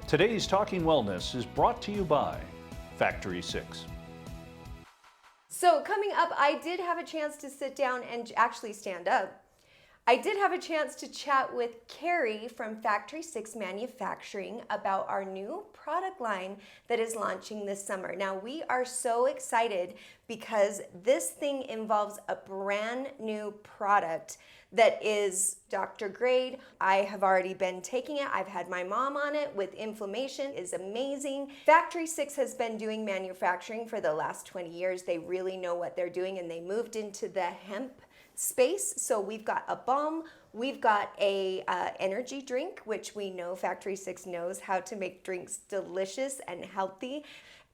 Today's Talking Wellness is brought to you by Factory 6. So coming up, I did have a chance to sit down and actually stand up. I did have a chance to chat with Carrie from Factory 6 Manufacturing about our new product line that is launching this summer. Now, we are so excited because this thing involves a brand new product that is doctor grade. I have already been taking it. I've had my mom on it with inflammation. It is amazing. Factory 6 has been doing manufacturing for the last 20 years. They really know what they're doing, and they moved into the hemp space. So we've got a balm, we've got a energy drink, which we know Factory 6 knows how to make drinks delicious and healthy.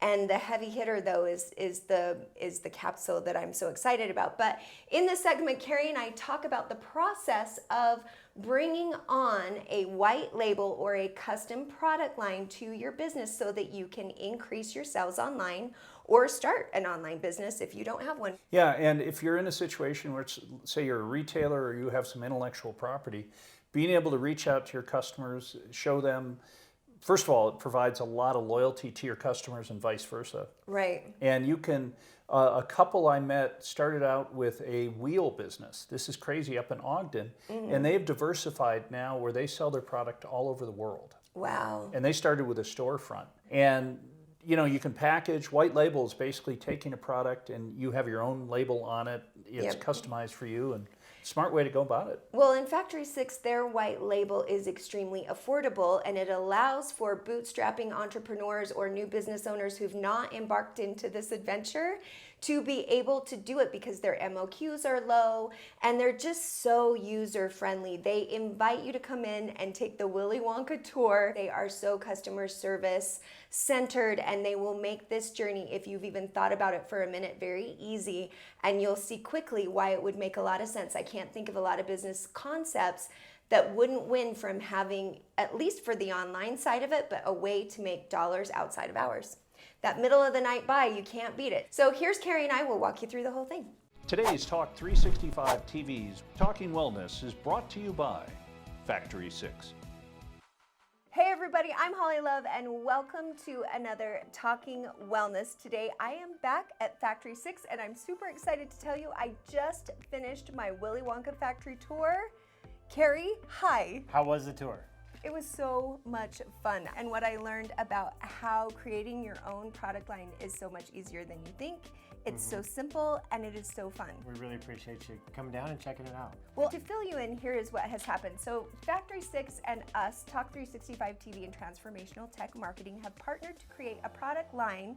And the heavy hitter though is the capsule that I'm so excited about. But in this segment, Carrie and I talk about the process of bringing on a white label or a custom product line to your business so that you can increase your sales online or start an online business if you don't have one. Yeah, and if you're in a situation where, say you're a retailer or you have some intellectual property, being able to reach out to your customers, show them, first of all, it provides a lot of loyalty to your customers and vice versa. Right. And you can, a couple I met started out with a wheel business. This is crazy, up in Ogden. And they've diversified now where they sell their product all over the world. Wow. And they started with a storefront. And you know, you can package, white label is basically taking a product and you have your own label on it. It's customized for you, and smart way to go about it. Well, in Factory 6, their white label is extremely affordable, and it allows for bootstrapping entrepreneurs or new business owners who've not embarked into this adventure to be able to do it because their MOQs are low and they're just so user friendly. They invite you to come in and take the Willy Wonka tour. They are so customer service centered, and they will make this journey, if you've even thought about it for a minute, very easy, and you'll see quickly why it would make a lot of sense. I can't think of a lot of business concepts that wouldn't win from having, at least for the online side of it, but a way to make dollars outside of hours. That middle of the night buy, you can't beat it. So here's Carrie and I will walk you through the whole thing. Today's Talk365TV's Talking Wellness is brought to you by Factory 6. Hey everybody, I'm Holly Love and welcome to another Talking Wellness. Today I am back at Factory 6 and I'm super excited to tell you I just finished my Willy Wonka factory tour. Carrie, hi. How was the tour? It was so much fun, and what I learned about how creating your own product line is so much easier than you think. It's so simple and it is so fun. We really appreciate you coming down and checking it out. Well, to fill you in, here is what has happened. So Factory 6 and us, Talk365TV and Transformational Tech Marketing, have partnered to create a product line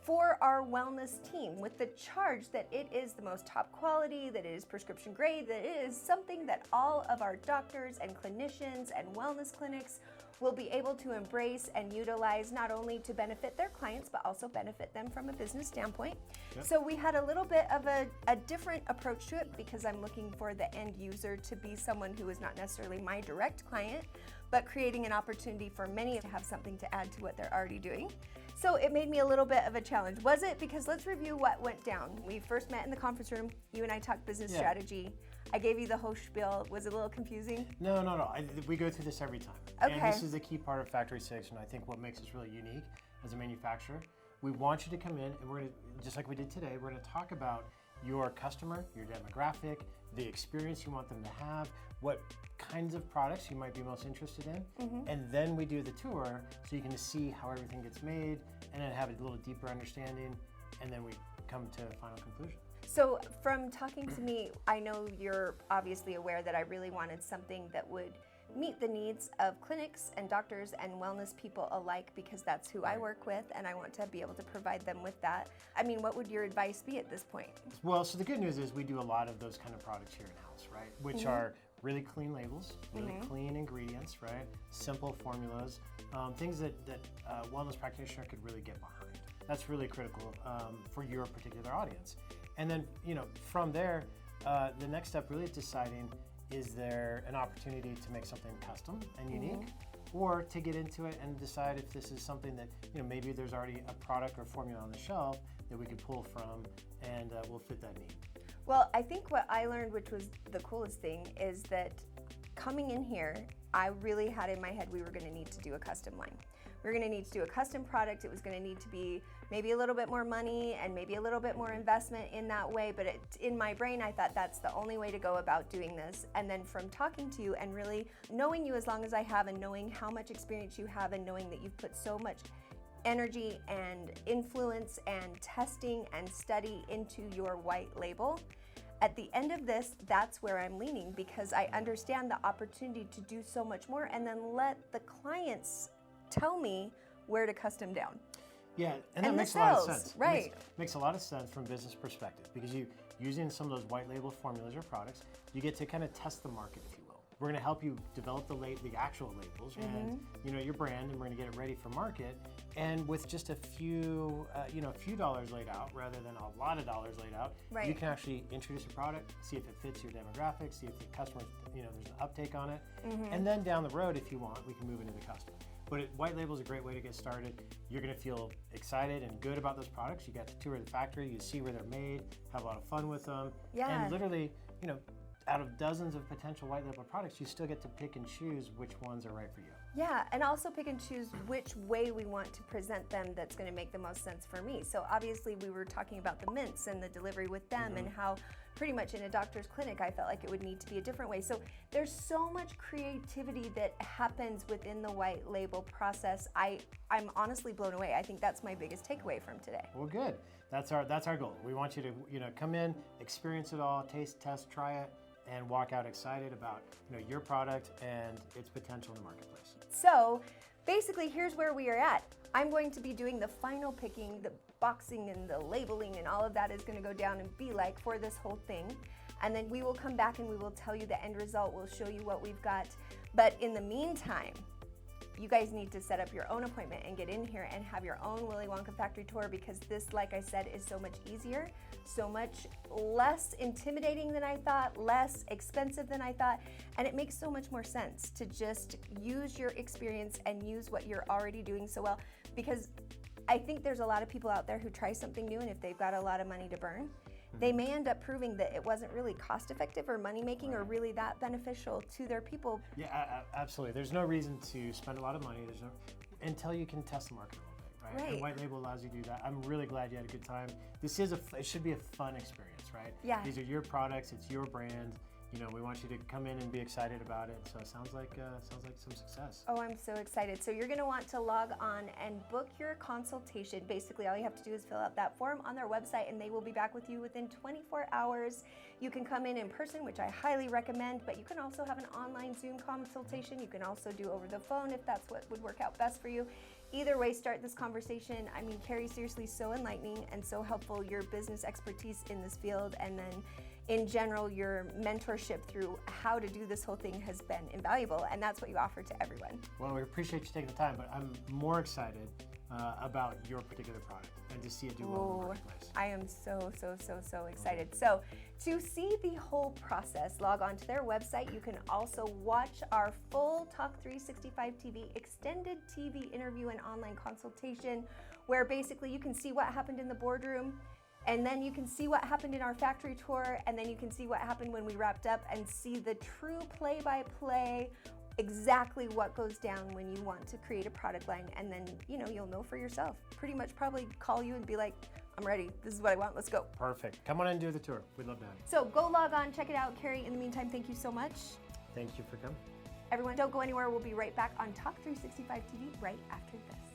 for our wellness team with the charge that it is the most top quality, that it is prescription grade, that it is something that all of our doctors and clinicians and wellness clinics will be able to embrace and utilize, not only to benefit their clients, but also benefit them from a business standpoint. Yep. So we had a little bit of a different approach to it because I'm looking for the end user to be someone who is not necessarily my direct client, but creating an opportunity for many to have something to add to what they're already doing. So it made me a little bit of a challenge. Was it? Because let's review what went down. We first met in the conference room. You and I talked business strategy. I gave you the whole spiel. Was it a little confusing? No. We go through this every time. Okay. And this is a key part of Factory 6, and I think what makes us really unique as a manufacturer. We want you to come in, and we're going to, just like we did today, we're going to talk about your customer, your demographic, the experience you want them to have, what kinds of products you might be most interested in, and then we do the tour so you can see how everything gets made, and then have a little deeper understanding, and then we come to a final conclusion. So from talking to me, I know you're obviously aware that I really wanted something that would meet the needs of clinics and doctors and wellness people alike, because that's who I work with and I want to be able to provide them with that. I mean, what would your advice be at this point? Well, so the good news is we do a lot of those kind of products here in-house, right? Which are really clean labels, really clean ingredients, right? Simple formulas, things that a wellness practitioner could really get behind. That's really critical for your particular audience. And then, from there, the next step really is deciding, is there an opportunity to make something custom and unique, or to get into it and decide if this is something that, maybe there's already a product or formula on the shelf that we could pull from and will fit that need. Well, I think what I learned, which was the coolest thing, is that coming in here, I really had in my head we were going to need to do a custom line. We were going to need to do a custom product. It was going to need to be maybe a little bit more money and maybe a little bit more investment in that way. But in my brain, I thought that's the only way to go about doing this. And then from talking to you and really knowing you as long as I have and knowing how much experience you have and knowing that you've put so much energy and influence and testing and study into your white label, at the end of this, that's where I'm leaning, because I understand the opportunity to do so much more and then let the clients tell me where to custom down. Yeah, and that the makes a lot of sales, sense. right. Makes a lot of sense from a business perspective, because you using some of those white label formulas or products, you get to kind of test the market, if you will. We're going to help you develop the actual labels and your brand, and we're going to get it ready for market. And with just a few dollars laid out rather than a lot of dollars laid out, Right. you can actually introduce a product, see if it fits your demographics, see if the customers, there's an uptake on it, and then down the road, if you want, we can move into the custom. But white label is a great way to get started. You're going to feel excited and good about those products. You got to tour the factory, you see where they're made, have a lot of fun with them, Yeah. and literally, out of dozens of potential white label products, you still get to pick and choose which ones are right for you. Yeah, and also pick and choose which way we want to present them that's going to make the most sense for me. So obviously we were talking about the mints and the delivery with them and how pretty much in a doctor's clinic I felt like it would need to be a different way. So there's so much creativity that happens within the white label process. I'm honestly blown away. I think that's my biggest takeaway from today. Well, good. That's our goal. We want you to come in, experience it all, taste, test, try it, and walk out excited about your product and its potential in the marketplace. So basically, here's where we are at. I'm going to be doing the final picking, the boxing and the labeling, and all of that is going to go down and be like for this whole thing. And then we will come back and we will tell you the end result. We'll show you what we've got. But in the meantime, you guys need to set up your own appointment and get in here and have your own Willy Wonka factory tour, because this, like I said, is so much easier, so much less intimidating than I thought, less expensive than I thought, and it makes so much more sense to just use your experience and use what you're already doing so well, because I think there's a lot of people out there who try something new, and if they've got a lot of money to burn, they may end up proving that it wasn't really cost effective or money making or really that beneficial to their people. Yeah, absolutely. There's no reason to spend a lot of money. Until you can test the market a little bit, right? And white label allows you to do that. I'm really glad you had a good time. It should be a fun experience, right? Yeah. These are your products. It's your brand. We want you to come in and be excited about it. So it sounds like some success. Oh, I'm so excited. So you're going to want to log on and book your consultation. Basically, all you have to do is fill out that form on their website, and they will be back with you within 24 hours. You can come in person, which I highly recommend, but you can also have an online Zoom consultation. You can also do over the phone if that's what would work out best for you. Either way, start this conversation. I mean, Carrie, seriously, so enlightening and so helpful. Your business expertise in this field, and then in general, your mentorship through how to do this whole thing has been invaluable, and that's what you offer to everyone. Well, we appreciate you taking the time, but I'm more excited about your particular product and to see it do well in the marketplace. I am so excited. So to see the whole process, log on to their website. You can also watch our full Talk365TV extended TV interview and online consultation, where basically you can see what happened in the boardroom, and then you can see what happened in our factory tour, and then you can see what happened when we wrapped up and see the true play-by-play, exactly what goes down when you want to create a product line. And then, you'll know for yourself. Pretty much probably call you and be like, I'm ready. This is what I want. Let's go. Perfect. Come on in and do the tour. We'd love to have you. So go log on, check it out. Carrie, in the meantime, thank you so much. Thank you for coming. Everyone, don't go anywhere. We'll be right back on Talk365 TV right after this.